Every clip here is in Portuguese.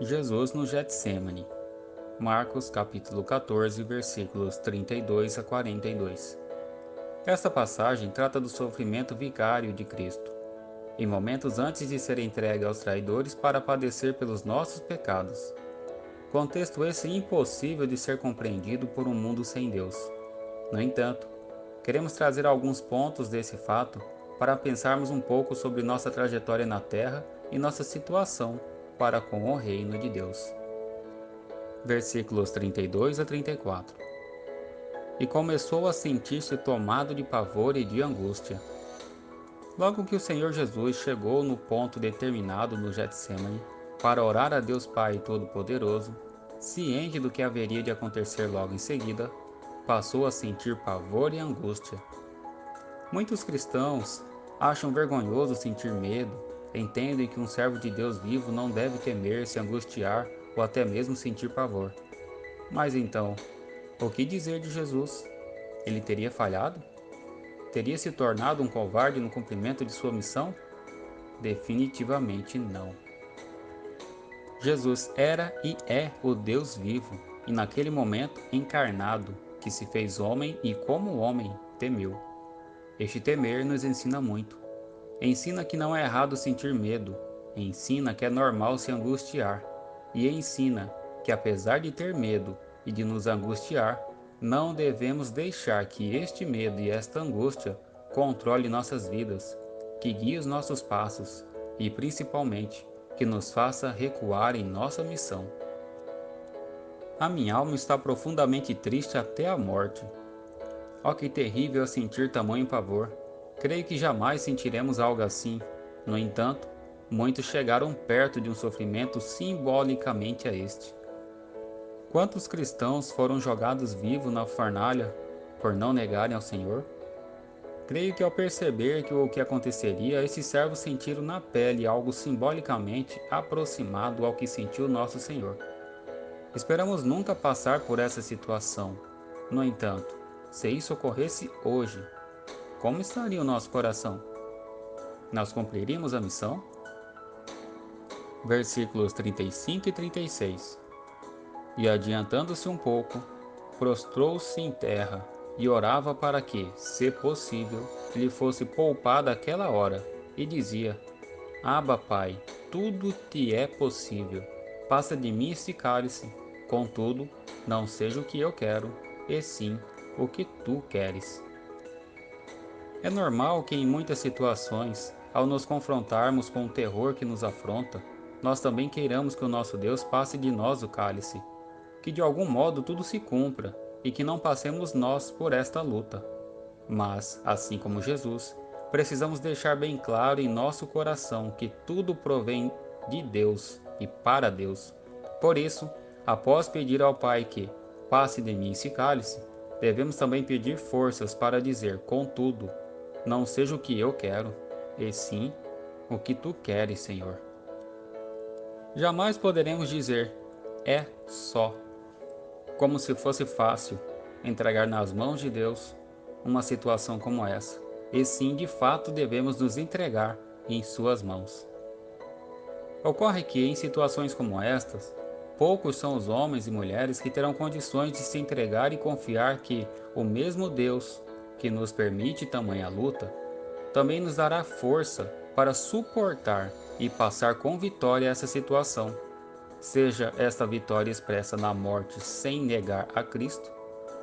Jesus no Getsêmani. Marcos capítulo 14, versículos 32 a 42. Esta passagem trata do sofrimento vicário de Cristo, em momentos antes de ser entregue aos traidores para padecer pelos nossos pecados. Contexto esse impossível de ser compreendido por um mundo sem Deus. No entanto, queremos trazer alguns pontos desse fato para pensarmos um pouco sobre nossa trajetória na Terra e nossa situação para com o reino de Deus. Versículos 32 a 34. E começou a sentir-se tomado de pavor e de angústia. Logo que o Senhor Jesus chegou no ponto determinado no Getsêmani para orar a Deus Pai Todo-Poderoso, ciente do que haveria de acontecer logo em seguida, passou a sentir pavor e angústia. Muitos cristãos acham vergonhoso sentir medo, entendem que um servo de Deus vivo não deve temer, se angustiar ou até mesmo sentir pavor. Mas então, o que dizer de Jesus? Ele teria falhado? Teria se tornado um covarde no cumprimento de sua missão? Definitivamente não. Jesus era e é o Deus vivo, e naquele momento encarnado, que se fez homem e como homem temeu. Este temer nos ensina muito. Ensina que não é errado sentir medo, ensina que é normal se angustiar, e ensina que apesar de ter medo e de nos angustiar, não devemos deixar que este medo e esta angústia controle nossas vidas, que guie os nossos passos e, principalmente, que nos faça recuar em nossa missão. A minha alma está profundamente triste até a morte. Oh, que terrível é sentir tamanho pavor. Creio que jamais sentiremos algo assim. No entanto, muitos chegaram perto de um sofrimento simbolicamente a este. Quantos cristãos foram jogados vivos na fornalha por não negarem ao Senhor? Creio que ao perceber que o que aconteceria, esses servos sentiram na pele algo simbolicamente aproximado ao que sentiu nosso Senhor. Esperamos nunca passar por essa situação. No entanto, se isso ocorresse hoje, como estaria o nosso coração? Nós cumpriríamos a missão? Versículos 35 e 36. E adiantando-se um pouco, prostrou-se em terra e orava para que, se possível, lhe fosse poupada aquela hora, e dizia: Abba, Pai, tudo te é possível. Passa de mim esse cálice. Contudo, não seja o que eu quero, e sim o que tu queres. É normal que em muitas situações, ao nos confrontarmos com o terror que nos afronta, nós também queiramos que o nosso Deus passe de nós o cálice, que de algum modo tudo se cumpra e que não passemos nós por esta luta. Mas, assim como Jesus, precisamos deixar bem claro em nosso coração que tudo provém de Deus e para Deus. Por isso, após pedir ao Pai que passe de mim esse cálice, devemos também pedir forças para dizer: contudo, não seja o que eu quero, e sim o que tu queres, Senhor. Jamais poderemos dizer: é só, como se fosse fácil entregar nas mãos de Deus uma situação como essa. E sim, de fato, devemos nos entregar em suas mãos. Ocorre que, em situações como estas, poucos são os homens e mulheres que terão condições de se entregar e confiar que o mesmo Deus que nos permite tamanha luta, também nos dará força para suportar e passar com vitória essa situação, seja esta vitória expressa na morte sem negar a Cristo,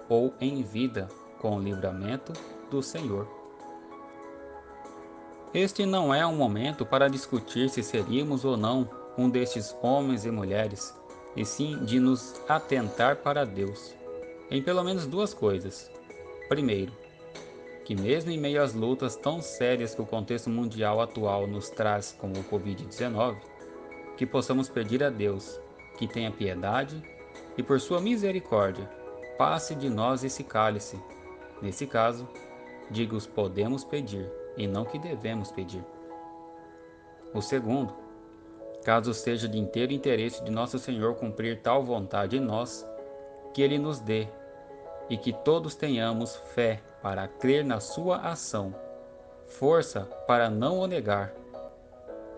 ou em vida com o livramento do Senhor. Este não é um momento para discutir se seríamos ou não um destes homens e mulheres, e sim de nos atentar para Deus, em pelo menos duas coisas. Primeiro, que mesmo em meio às lutas tão sérias que o contexto mundial atual nos traz, como o Covid-19, que possamos pedir a Deus que tenha piedade e, por sua misericórdia, passe de nós esse cálice. Nesse caso, digo os podemos pedir e não que devemos pedir. O segundo, caso seja de inteiro interesse de nosso Senhor cumprir tal vontade em nós, que Ele nos dê e que todos tenhamos fé para crer na sua ação, força para não o negar,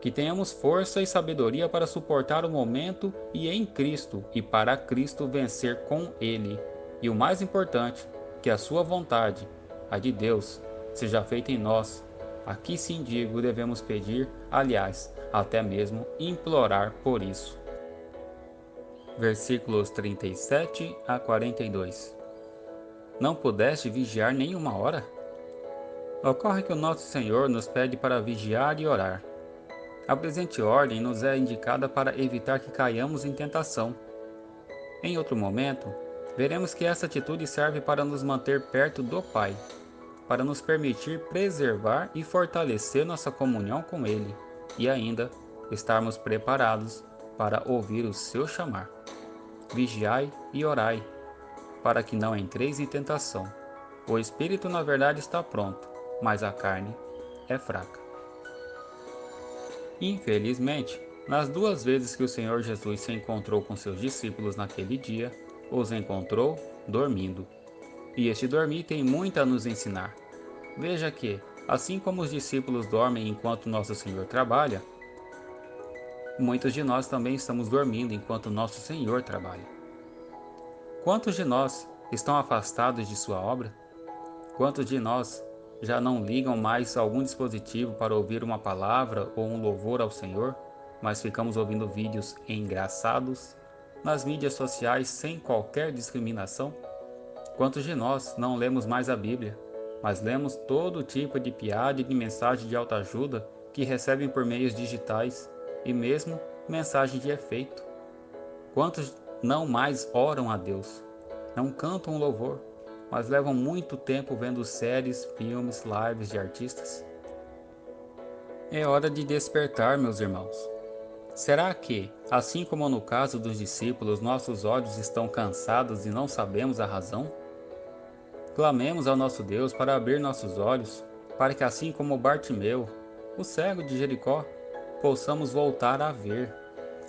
Que tenhamos força e sabedoria para suportar o momento e em Cristo, e para Cristo vencer com Ele. E o mais importante, que a sua vontade, a de Deus, seja feita em nós. Aqui sim digo, devemos pedir, aliás, até mesmo implorar por isso. Versículos 37 a 42. Não pudeste vigiar nenhuma hora? Ocorre que o nosso Senhor nos pede para vigiar e orar. A presente ordem nos é indicada para evitar que caiamos em tentação. Em outro momento, veremos que essa atitude serve para nos manter perto do Pai, para nos permitir preservar e fortalecer nossa comunhão com Ele, e ainda estarmos preparados para ouvir o seu chamar. Vigiai e orai, para que não entreis em tentação. O espírito na verdade está pronto, mas a carne é fraca. Infelizmente, nas duas vezes que o Senhor Jesus se encontrou com seus discípulos naquele dia, os encontrou dormindo. E este dormir tem muito a nos ensinar. Veja que, assim como os discípulos dormem enquanto nosso Senhor trabalha, muitos de nós também estamos dormindo enquanto nosso Senhor trabalha. Quantos de nós estão afastados de sua obra? Quantos de nós já não ligam mais algum dispositivo para ouvir uma palavra ou um louvor ao Senhor, mas ficamos ouvindo vídeos engraçados nas mídias sociais sem qualquer discriminação? Quantos de nós não lemos mais a Bíblia, mas lemos todo tipo de piada e de mensagem de autoajuda que recebem por meios digitais e mesmo mensagem de efeito? Quantos não mais oram a Deus, não cantam louvor, mas levam muito tempo vendo séries, filmes, lives de artistas? É hora de despertar, meus irmãos. Será que, assim como no caso dos discípulos, nossos olhos estão cansados e não sabemos a razão? Clamemos ao nosso Deus para abrir nossos olhos, para que assim como Bartimeu, o cego de Jericó, possamos voltar a ver.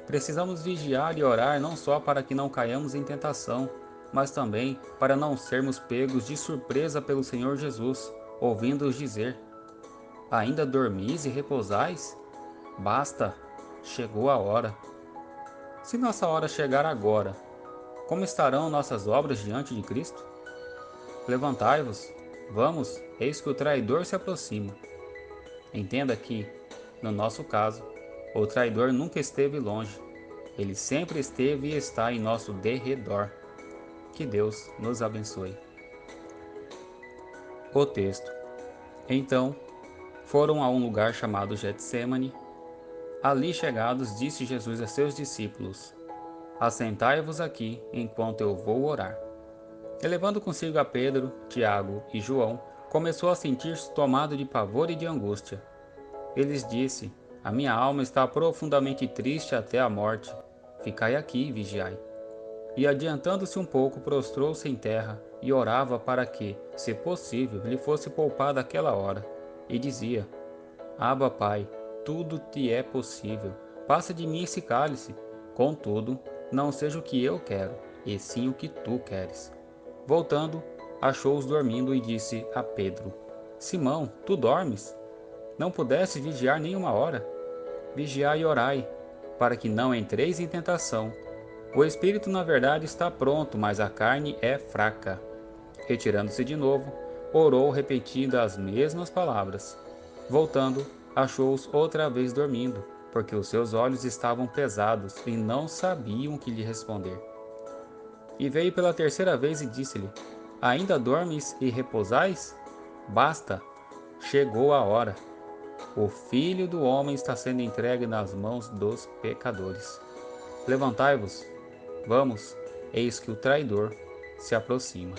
Precisamos vigiar e orar não só para que não caiamos em tentação, mas também para não sermos pegos de surpresa pelo Senhor Jesus, ouvindo-os dizer: ainda dormis e repousais? Basta, chegou a hora. Se nossa hora chegar agora, como estarão nossas obras diante de Cristo? Levantai-vos, vamos, eis que o traidor se aproxima. Entenda que, no nosso caso, o traidor nunca esteve longe. Ele sempre esteve e está em nosso derredor. Que Deus nos abençoe. O texto. Então, foram a um lugar chamado Getsêmani. Ali chegados, disse Jesus a seus discípulos: assentai-vos aqui, enquanto eu vou orar. E levando consigo a Pedro, Tiago e João, começou a sentir-se tomado de pavor e de angústia. Ele lhes disse: a minha alma está profundamente triste até a morte. Ficai aqui e vigiai. E adiantando-se um pouco, prostrou-se em terra e orava para que, se possível, lhe fosse poupada aquela hora. E dizia: Abba, Pai, tudo te é possível. Passa de mim esse cálice. Contudo, não seja o que eu quero, e sim o que tu queres. Voltando, achou-os dormindo e disse a Pedro: Simão, tu dormes? Não pudeste vigiar nenhuma hora? Vigiai e orai, para que não entreis em tentação. O espírito, na verdade, está pronto, mas a carne é fraca. Retirando-se de novo, orou repetindo as mesmas palavras. Voltando, achou-os outra vez dormindo, porque os seus olhos estavam pesados e não sabiam o que lhe responder. E veio pela terceira vez e disse-lhe: ainda dormes e repousais? Basta, chegou a hora. O Filho do Homem está sendo entregue nas mãos dos pecadores. Levantai-vos, vamos, eis que o traidor se aproxima.